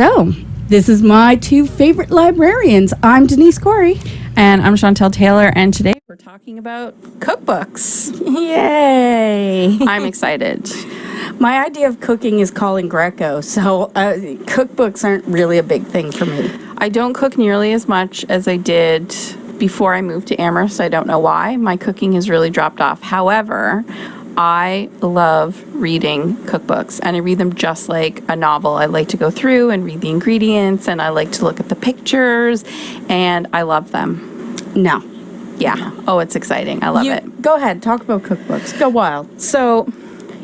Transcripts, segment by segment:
So, this is my two favorite librarians. I'm Denise Corey. And I'm Chantel Taylor, and today we're talking about cookbooks. Yay! I'm excited. My idea of cooking is calling Greco, so cookbooks aren't really a big thing for me. I don't cook nearly as much as I did before I moved to Amherst. I don't know why. My cooking has really dropped off. However, I love reading cookbooks, and I read them just like a novel. I like to go through and read the ingredients, and I like to look at the pictures, and I love them. No. Yeah. No. Oh, it's exciting. I love it. Go ahead. Talk about cookbooks. Go wild. So,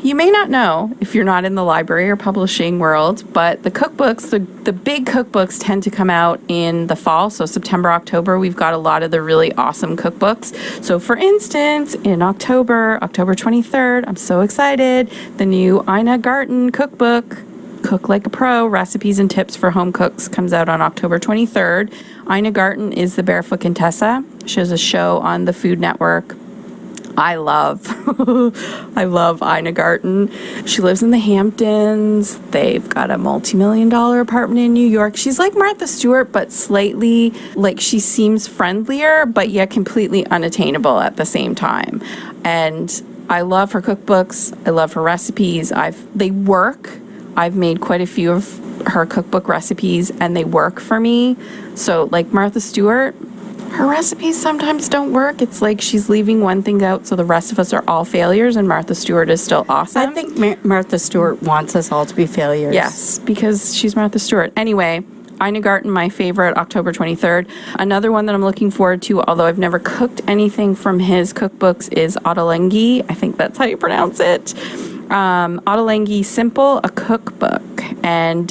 you may not know if you're not in the library or publishing world, but the cookbooks, the big cookbooks tend to come out in the fall. So September, October, we've got a lot of the really awesome cookbooks. So for instance, in October 23rd, I'm so excited, the new Ina Garten cookbook, Cook Like a Pro, Recipes and Tips for Home Cooks, comes out on October 23rd. Ina Garten is the Barefoot Contessa. She has a show on the Food Network. I love Ina Garten. She lives in the Hamptons. They've got a multi-million-dollar apartment in New York. She's like Martha Stewart, but slightly, like, she seems friendlier, but yet completely unattainable at the same time. And I love her cookbooks. I love her recipes. They work. I've made quite a few of her cookbook recipes, and they work for me. So, like Martha Stewart, her recipes sometimes don't work. It's like she's leaving one thing out, so the rest of us are all failures, and Martha Stewart is still awesome. I think Martha Stewart wants us all to be failures. Yes, because she's Martha Stewart. Anyway, Ina Garten, my favorite, October 23rd. Another one that I'm looking forward to, although I've never cooked anything from his cookbooks, is Ottolenghi. I think that's how you pronounce it. Ottolenghi Simple, a cookbook. And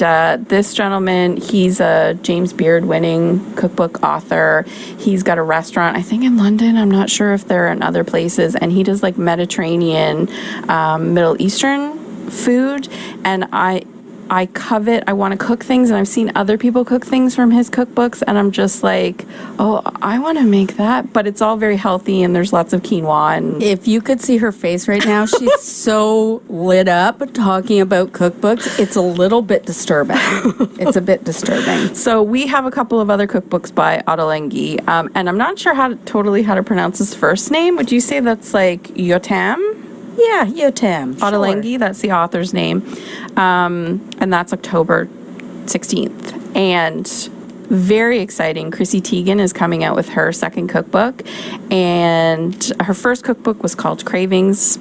this gentleman, he's a James Beard winning cookbook author. He's got a restaurant, I think in London. I'm not sure if they're in other places. And he does like Mediterranean, Middle Eastern food. And I want to cook things, and I've seen other people cook things from his cookbooks, and I'm just like, oh, I want to make that, but it's all very healthy, and there's lots of quinoa. And if you could see her face right now, she's so lit up talking about cookbooks. It's a little bit disturbing. It's a bit disturbing. So we have a couple of other cookbooks by Ottolenghi, and I'm not sure how to pronounce his first name. Would you say that's like Yotam? Yeah, Yotam. Ottolenghi, sure. That's the author's name. And that's October 16th. And very exciting, Chrissy Teigen is coming out with her second cookbook. And her first cookbook was called Cravings.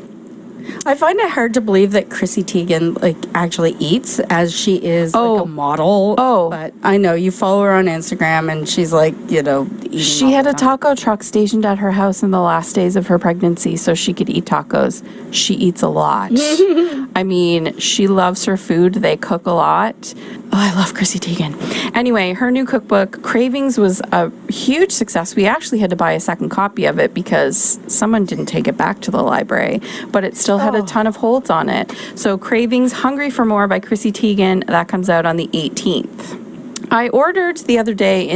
I find it hard to believe that Chrissy Teigen actually eats, as she is like a model. Oh, but I know you follow her on Instagram, and she's eating. She had a taco truck stationed at her house in the last days of her pregnancy so she could eat tacos. She eats a lot. I mean, she loves her food. They cook a lot. Oh, I love Chrissy Teigen. Anyway, her new cookbook, Cravings, was a huge success. We actually had to buy a second copy of it because someone didn't take it back to the library, but it still had a ton of holds on it. So Cravings, Hungry for More by Chrissy Teigen, that comes out on the 18th. I ordered the other day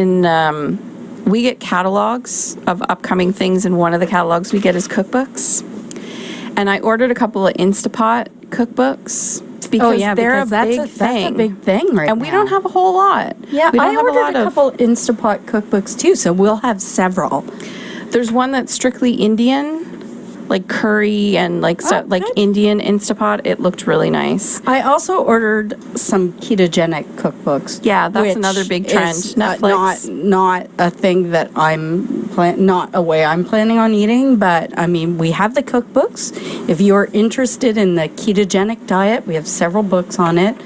we get catalogs of upcoming things, and one of the catalogs we get is cookbooks. And I ordered a couple of Instapot cookbooks. Because they're that's a big thing right now. And we don't have a whole lot. Yeah, I ordered a couple Instapot cookbooks too, so we'll have several. There's one that's strictly Indian, like curry and like Indian Instapot. It looked really nice. I also ordered some ketogenic cookbooks. Yeah, that's another big trend. Netflix. Not a thing that not a way I'm planning on eating, but I mean, we have the cookbooks. If you're interested in the ketogenic diet, we have several books on it.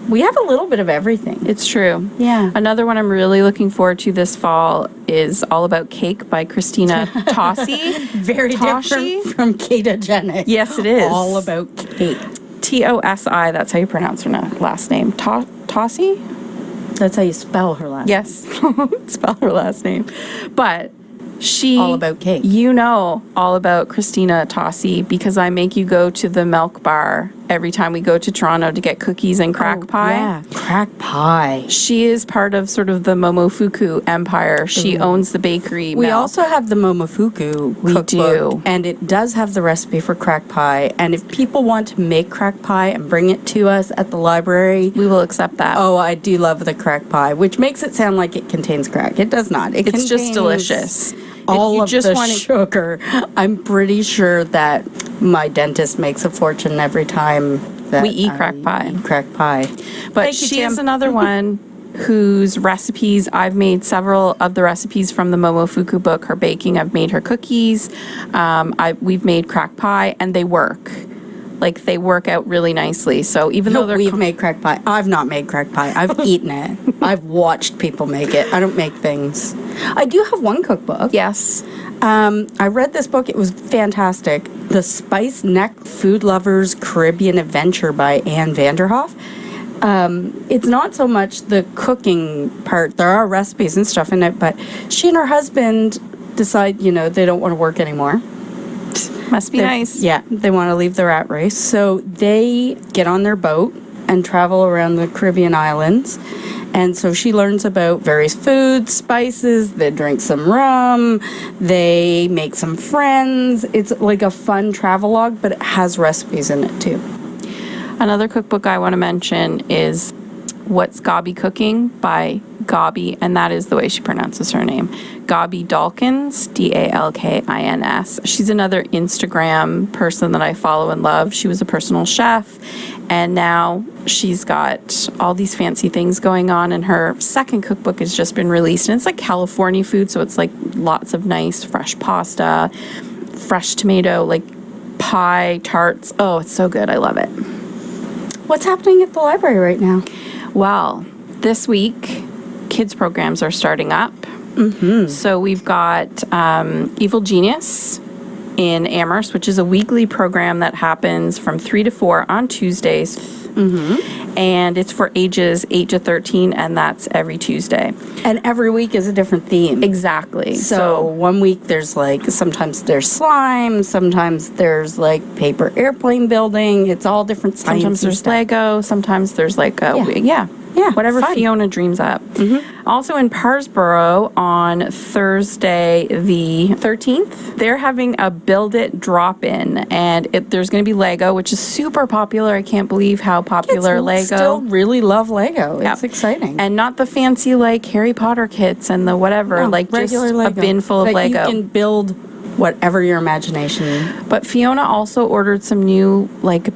We have a little bit of everything. It's true. Yeah. Another one I'm really looking forward to this fall is All About Cake by Christina Tossi. Very different from ketogenic. Yes, it is. All About Cake. Tossi, that's how you pronounce her last name. Tossi? That's how you spell her last name. Yes. Spell her last name. But All About Cake. You know all about Christina Tossi because I make you go to the milk bar every time we go to Toronto to get cookies and crack pie. Yeah, crack pie. She is part of sort of the Momofuku empire. She owns the bakery. We milk. also have the Momofuku We cookbook, do. and it does have the recipe for crack pie. And if people want to make crack pie and bring it to us at the library, We will accept that. oh, I do love the crack pie, which makes it sound like it contains crack. It does not. It It's just contains delicious. all You of just the wanna- sugar. I'm pretty sure that my dentist makes a fortune every time that We eat I crack pie. eat crack pie. But Thank you, she Tim. is another one whose recipes, I've made several of the recipes from the Momofuku book, her baking. I've made her cookies. We've made crack pie, and they work. Like, they work out really nicely. So even though they're... We've made crack pie. I've not made crack pie. I've eaten it. I've watched people make it. I don't make things. I do have one cookbook. Yes. I read this book. It was fantastic. The Spice Neck Food Lovers Caribbean Adventure by Anne Vanderhoff. It's not so much the cooking part. There are recipes and stuff in it, but she and her husband decide, they don't want to work anymore. Must be nice. Yeah, they want to leave the rat race. So they get on their boat and travel around the Caribbean islands. And so she learns about various foods, spices, they drink some rum, they make some friends. It's like a fun travelogue, but it has recipes in it too. Another cookbook I want to mention is What's Gabi Cooking by Gabi, and that is the way she pronounces her name. Gabi Dalkins, Dalkins. She's another Instagram person that I follow and love. She was a personal chef, and now she's got all these fancy things going on, and her second cookbook has just been released, and it's like California food, so it's like lots of nice fresh pasta, fresh tomato, like pie, tarts. Oh, it's so good. I love it. What's happening at the library right now? Well, this week, kids programs are starting up. Mm-hmm. So we've got Evil Genius in Amherst, which is a weekly program that happens from 3 to 4 on Tuesdays. Mm-hmm. And it's for ages 8 to 13, and that's every Tuesday. And every week is a different theme. Exactly. So one week there's sometimes there's slime, sometimes there's paper airplane building. It's all different science. Sometimes there's Lego, sometimes there's Yeah, whatever fun. Fiona dreams up. Mm-hmm. Also in Parsboro on Thursday the 13th, they're having a Build It drop-in, and there's going to be Lego, which is super popular. I can't believe how popular Lego. Still really love Lego. Yep. It's exciting. And not the fancy Harry Potter kits and the whatever, No, just regular a Lego bin full of that Lego. You can build whatever your imagination. But Fiona also ordered some new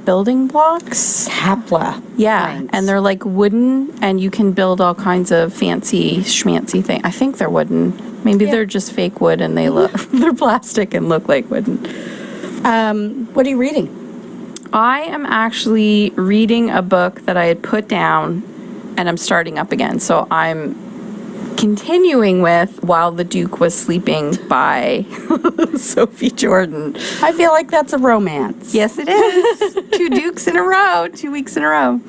building blocks. Tapla. Yeah, Planks. and they're wooden, and you can build all kinds of fancy schmancy things. I think they're wooden. Maybe they're just fake wood, and they're plastic and look like wooden. What are you reading? I am actually reading a book that I had put down, and I'm starting up again. So I'm continuing with While the Duke Was Sleeping by Sophie Jordan. I feel like that's a romance. Yes, it is. 2 Dukes in a row, 2 weeks in a row.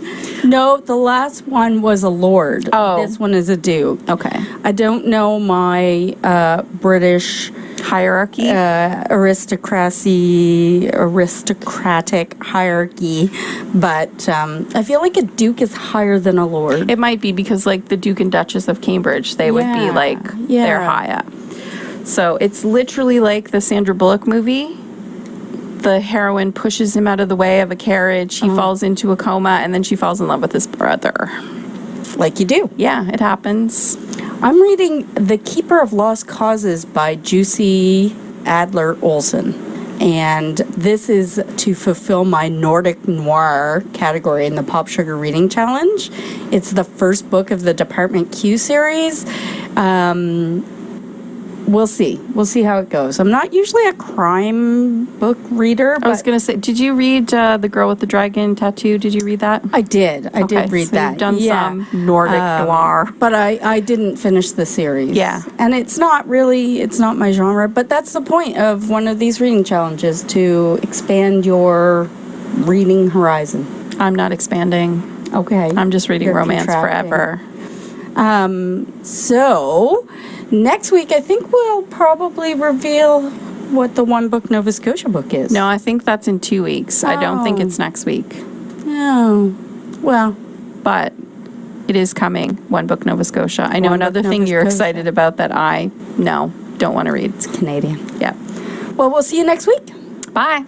No, the last one was a lord. Oh. This one is a duke. Okay. I don't know my British Hierarchy. aristocratic hierarchy, but I feel like a duke is higher than a lord. It might be because the Duke and Duchess of Cambridge, they would be they're high up. So it's literally like the Sandra Bullock movie. The heroine pushes him out of the way of a carriage. He falls into a coma, and then she falls in love with his brother. Like you do. Yeah, it happens. I'm reading The Keeper of Lost Causes by Jussi Adler Olsen. And this is to fulfill my Nordic Noir category in the Pop Sugar Reading Challenge. It's the first book of the Department Q series. We'll see. We'll see how it goes. I'm not usually a crime book reader. I was going to say, did you read The Girl with the Dragon Tattoo? Did you read that? I did. I did read so that. You've done some Nordic noir. But I didn't finish the series. Yeah. And it's not my genre, but that's the point of one of these reading challenges, to expand your reading horizon. I'm not expanding. Okay. I'm just reading You're romance contracting. forever. So next week, I think we'll probably reveal what the One Book Nova Scotia book is. No, I think that's in 2 weeks. I don't think it's next week. Oh, well, but it is coming. One Book Nova Scotia. I know One Book another thing Nova you're Scotia. excited about that I don't want to read. it's Canadian. Yeah. Well, we'll see you next week. Bye.